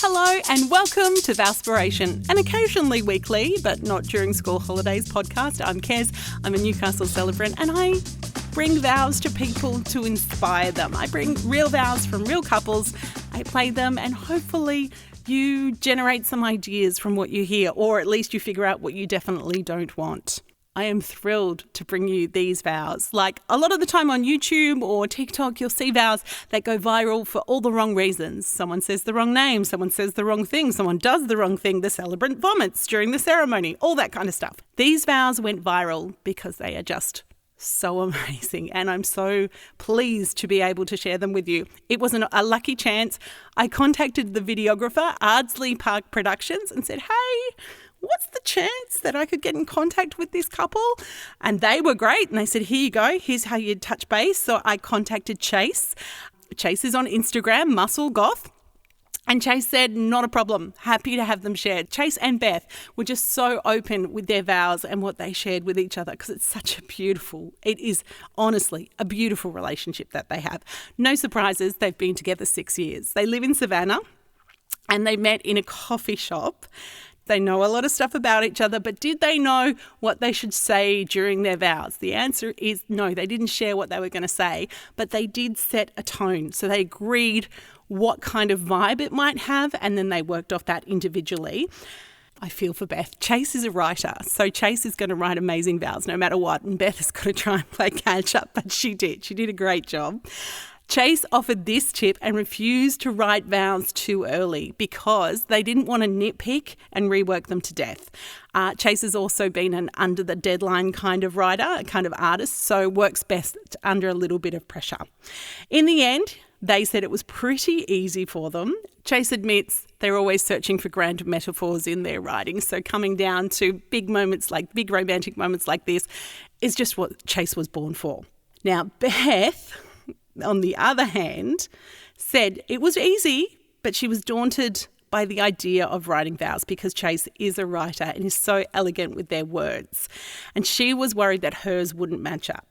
Hello and welcome to Vowspiration, an occasionally weekly, but not during school holidays podcast. I'm Kez, I'm a Newcastle celebrant, and I bring vows to people to inspire them. I bring real vows from real couples, I play them, and hopefully you generate some ideas from what you hear, or at least you figure out what you definitely don't want. I am thrilled to bring you these vows. Like a lot of the time on YouTube or TikTok, you'll see vows that go viral for all the wrong reasons. Someone says the wrong name, someone says the wrong thing, someone does the wrong thing, the celebrant vomits during the ceremony, all that kind of stuff. These vows went viral because they are just so amazing, and I'm so pleased to be able to share them with you. It was a lucky chance. I contacted the videographer, Ardsley Park Productions, and said, hey, what's the chance that I could get in contact with this couple? And they were great. And they said, here you go. Here's how you touch base. So I contacted Chase. Chase is on Instagram, Muscle Goth. And Chase said, not a problem. Happy to have them shared. Chase and Beth were just so open with their vows and what they shared with each other because it is honestly a beautiful relationship that they have. No surprises. They've been together 6 years. They live in Savannah and they met in a coffee shop. They know a lot of stuff about each other, but did they know what they should say during their vows? The answer is no, they didn't share what they were going to say, but they did set a tone. So they agreed what kind of vibe it might have, and then they worked off that individually. I feel for Beth. Chase is a writer, so Chase is going to write amazing vows no matter what, and Beth has got to try and play catch up, but she did. She did a great job. Chase offered this tip and refused to write vows too early because they didn't want to nitpick and rework them to death. Chase has also been an under the deadline kind of writer, a kind of artist, so works best under a little bit of pressure. In the end, they said it was pretty easy for them. Chase admits they're always searching for grand metaphors in their writing, so coming down to big romantic moments like this is just what Chase was born for. Now, Beth, on the other hand, said it was easy, but she was daunted by the idea of writing vows because Chase is a writer and is so elegant with their words. And she was worried that hers wouldn't match up.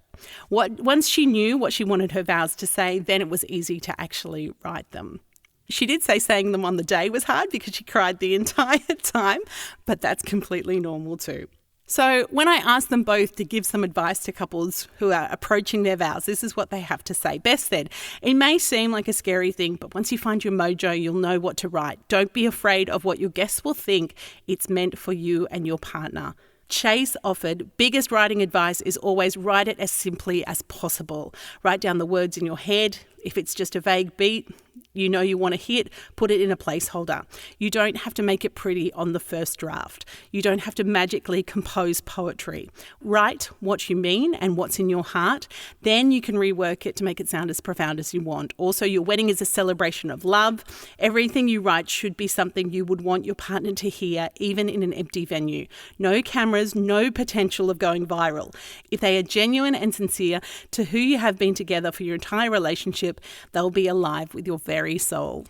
Once she knew what she wanted her vows to say, then it was easy to actually write them. She did say saying them on the day was hard because she cried the entire time, but that's completely normal too. So when I asked them both to give some advice to couples who are approaching their vows, this is what they have to say. Beth said, it may seem like a scary thing, but once you find your mojo, you'll know what to write. Don't be afraid of what your guests will think. It's meant for you and your partner. Chase offered, biggest writing advice is always write it as simply as possible. Write down the words in your head. If it's just a vague beat you know you want to hit, put it in a placeholder. You don't have to make it pretty on the first draft. You don't have to magically compose poetry. Write what you mean and what's in your heart. Then you can rework it to make it sound as profound as you want. Also, your wedding is a celebration of love. Everything you write should be something you would want your partner to hear, even in an empty venue. No cameras, no potential of going viral. If they are genuine and sincere to who you have been together for your entire relationship, they'll be alive with your very soul.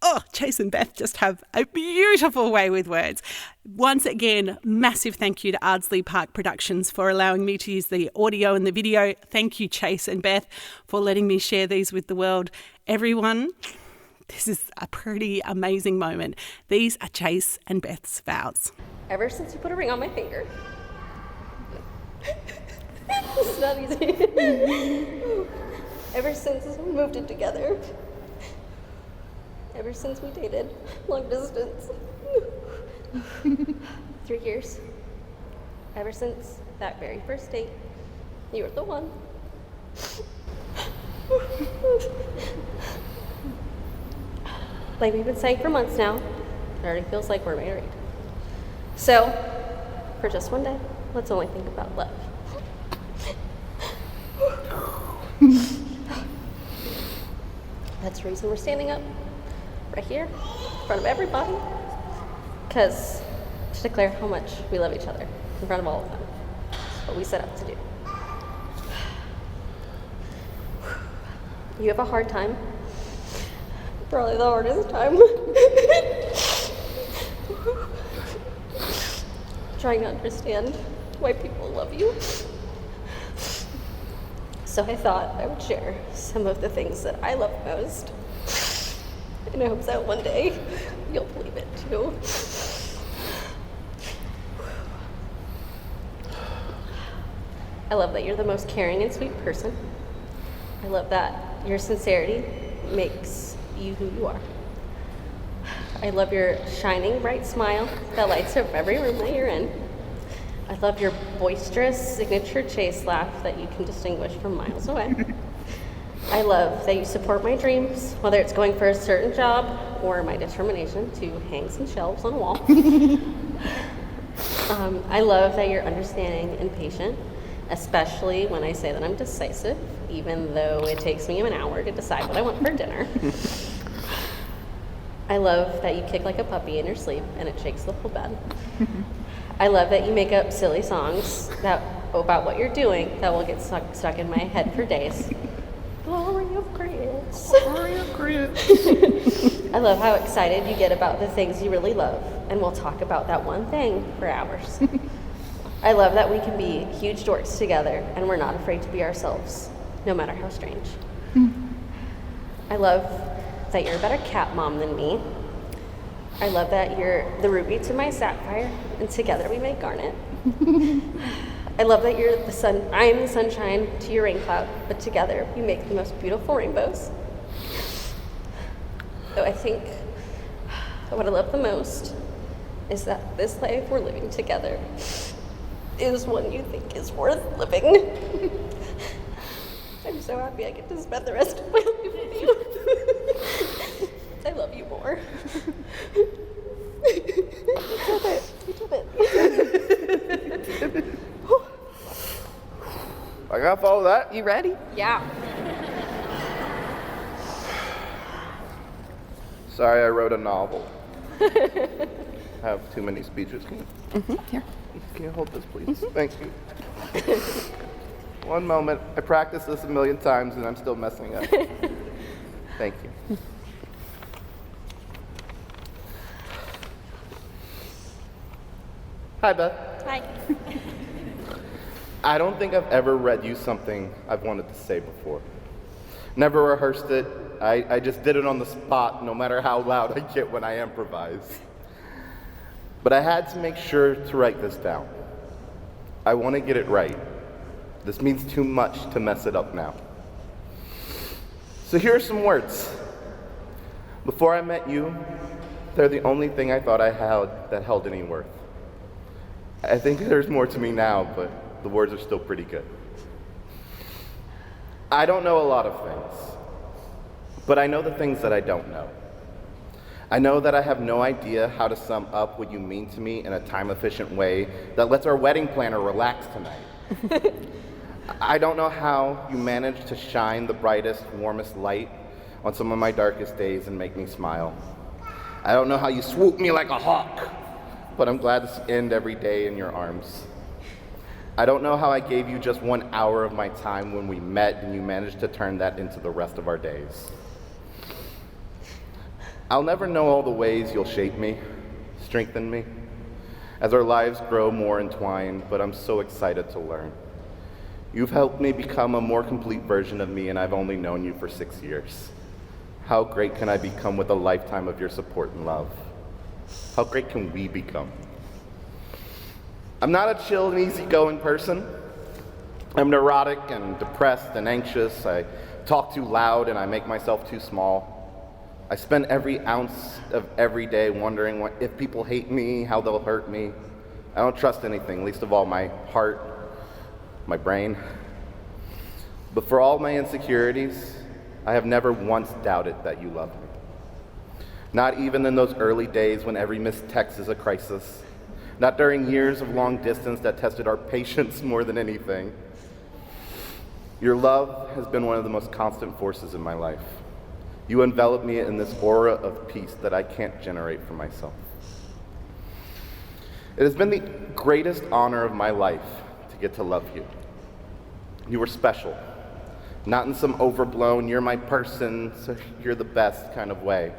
Oh, Chase and Beth just have a beautiful way with words. Once again, massive thank you to Ardsley Park Productions for allowing me to use the audio and the video. Thank you, Chase and Beth, for letting me share these with the world. Everyone, this is a pretty amazing moment. These are Chase and Beth's vows. Ever since you put a ring on my finger. It's not easy. Ever since we moved in together. Ever since we dated, long distance. 3 years. Ever since that very first date, you were the one. Like we've been saying for months now, it already feels like we're married. So, for just one day, let's only think about love. That's the reason we're standing up right here in front of everybody, because to declare how much we love each other in front of all of them. That's what we set out to do. You have a hard time, probably the hardest time, trying to understand why people love you. So I thought I would share some of the things that I love most And I hope that one day you'll believe it too. I love that you're the most caring and sweet person. I love that your sincerity makes you who you are. I love your shining, bright smile that lights up every room that you're in. I love your boisterous signature chase laugh that you can distinguish from miles away. I love that you support my dreams, whether it's going for a certain job or my determination to hang some shelves on a wall. I love that you're understanding and patient, especially when I say that I'm decisive, even though it takes me an hour to decide what I want for dinner. I love that you kick like a puppy in your sleep and it shakes the whole bed. I love that you make up silly songs about what you're doing that will get stuck in my head for days. Glory of Chris. Glory of Chris. I love how excited you get about the things you really love, and we'll talk about that one thing for hours. I love that we can be huge dorks together and we're not afraid to be ourselves, no matter how strange. I love that you're a better cat mom than me. I love that you're the ruby to my sapphire, and together we make garnet. I love that you're the sun. I am the sunshine to your rain cloud, but together we make the most beautiful rainbows. So I think what I love the most is that this life we're living together is one you think is worth living. I'm so happy I get to spend the rest of my life with you. I love you more. You did it. I gotta follow that. You ready? Yeah. Sorry, I wrote a novel. I have too many speeches. Here. Can you hold this, please? Thank you. One moment. I practiced this a million times and I'm still messing up. Thank you. Hi, Beth. Hi. I don't think I've ever read you something I've wanted to say before. Never rehearsed it. I just did it on the spot, no matter how loud I get when I improvise. But I had to make sure to write this down. I want to get it right. This means too much to mess it up now. So here are some words. Before I met you, they're the only thing I thought I had that held any worth. I think there's more to me now, but the words are still pretty good. I don't know a lot of things, but I know the things that I don't know. I know that I have no idea how to sum up what you mean to me in a time-efficient way that lets our wedding planner relax tonight. I don't know how you manage to shine the brightest, warmest light on some of my darkest days and make me smile. I don't know how you swoop me like a hawk, but I'm glad to end every day in your arms. I don't know how I gave you just 1 hour of my time when we met and you managed to turn that into the rest of our days. I'll never know all the ways you'll shape me, strengthen me, as our lives grow more entwined, but I'm so excited to learn. You've helped me become a more complete version of me, and I've only known you for 6 years. How great can I become with a lifetime of your support and love? How great can we become? I'm not a chill and easygoing person. I'm neurotic and depressed and anxious. I talk too loud and I make myself too small. I spend every ounce of every day wondering if people hate me, how they'll hurt me. I don't trust anything, least of all my heart, my brain. But for all my insecurities, I have never once doubted that you love me. Not even in those early days when every missed text is a crisis. Not during years of long distance that tested our patience more than anything. Your love has been one of the most constant forces in my life. You envelop me in this aura of peace that I can't generate for myself. It has been the greatest honor of my life to get to love you. You were special, not in some overblown, you're my person, so you're the best kind of way.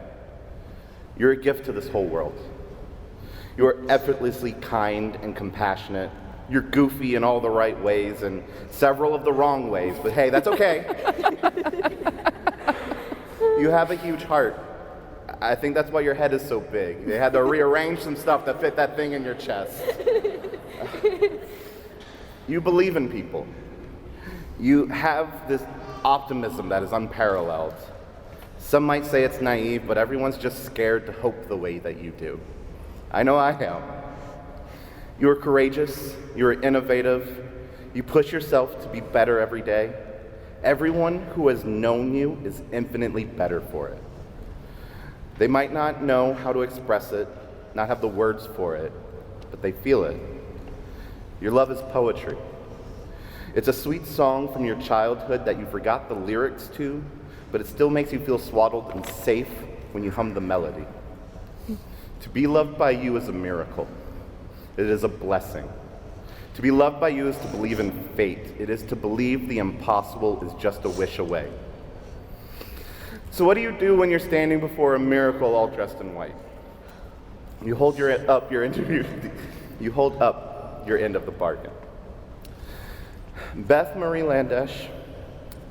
You're a gift to this whole world. You are effortlessly kind and compassionate. You're goofy in all the right ways and several of the wrong ways, but hey, that's okay. You have a huge heart, I think that's why your head is so big. They had to rearrange some stuff to fit that thing in your chest. You believe in people. You have this optimism that is unparalleled. Some might say it's naive, but everyone's just scared to hope the way that you do. I know I am. You're courageous, you're innovative, you push yourself to be better every day. Everyone who has known you is infinitely better for it. They might not know how to express it, not have the words for it, but they feel it. Your love is poetry. It's a sweet song from your childhood that you forgot the lyrics to, but it still makes you feel swaddled and safe when you hum the melody. To be loved by you is a miracle. It is a blessing. To be loved by you is to believe in fate. It is to believe the impossible is just a wish away. So what do you do when you're standing before a miracle all dressed in white? You hold up your end of the bargain. Beth Marie Landesh,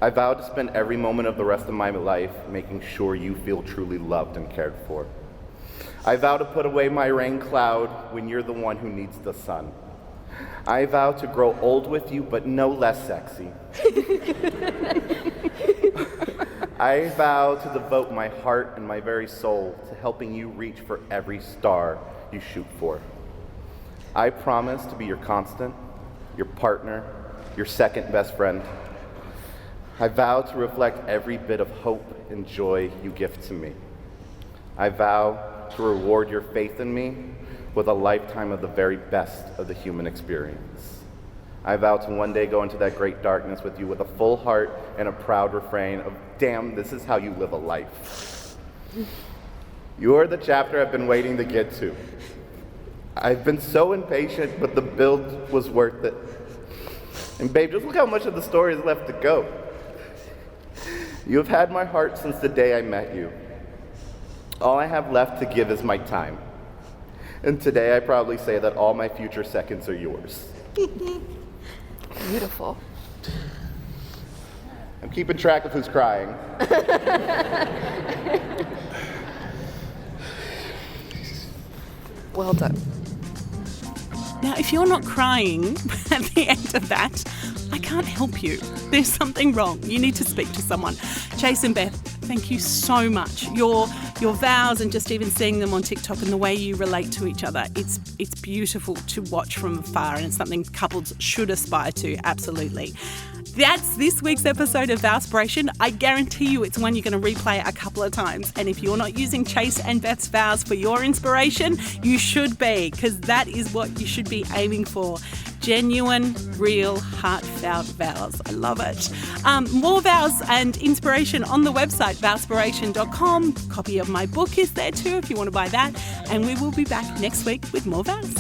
I vow to spend every moment of the rest of my life making sure you feel truly loved and cared for. I vow to put away my rain cloud when you're the one who needs the sun. I vow to grow old with you, but no less sexy. I vow to devote my heart and my very soul to helping you reach for every star you shoot for. I promise to be your constant, your partner, your second best friend. I vow to reflect every bit of hope and joy you give to me. I vow to reward your faith in me with a lifetime of the very best of the human experience. I vow to one day go into that great darkness with you with a full heart and a proud refrain of, damn, this is how you live a life. You are the chapter I've been waiting to get to. I've been so impatient, but the build was worth it. And babe, just look how much of the story is left to go. You have had my heart since the day I met you. All I have left to give is my time. And today I proudly say that all my future seconds are yours. Beautiful. I'm keeping track of who's crying. Well done. Now, if you're not crying at the end of that, I can't help you. There's something wrong. You need to speak to someone. Chase and Beth, thank you so much. Your vows and just even seeing them on TikTok and the way you relate to each other, it's beautiful to watch from afar, and it's something couples should aspire to, absolutely. That's this week's episode of Vowspiration. I guarantee you it's one you're going to replay a couple of times. And if you're not using Chase and Beth's vows for your inspiration, you should be, because that is what you should be aiming for. Genuine, real, heartfelt vows. I love it. More vows and inspiration on the website, vowspiration.com. Copy of my book is there too if you want to buy that. And we will be back next week with more vows.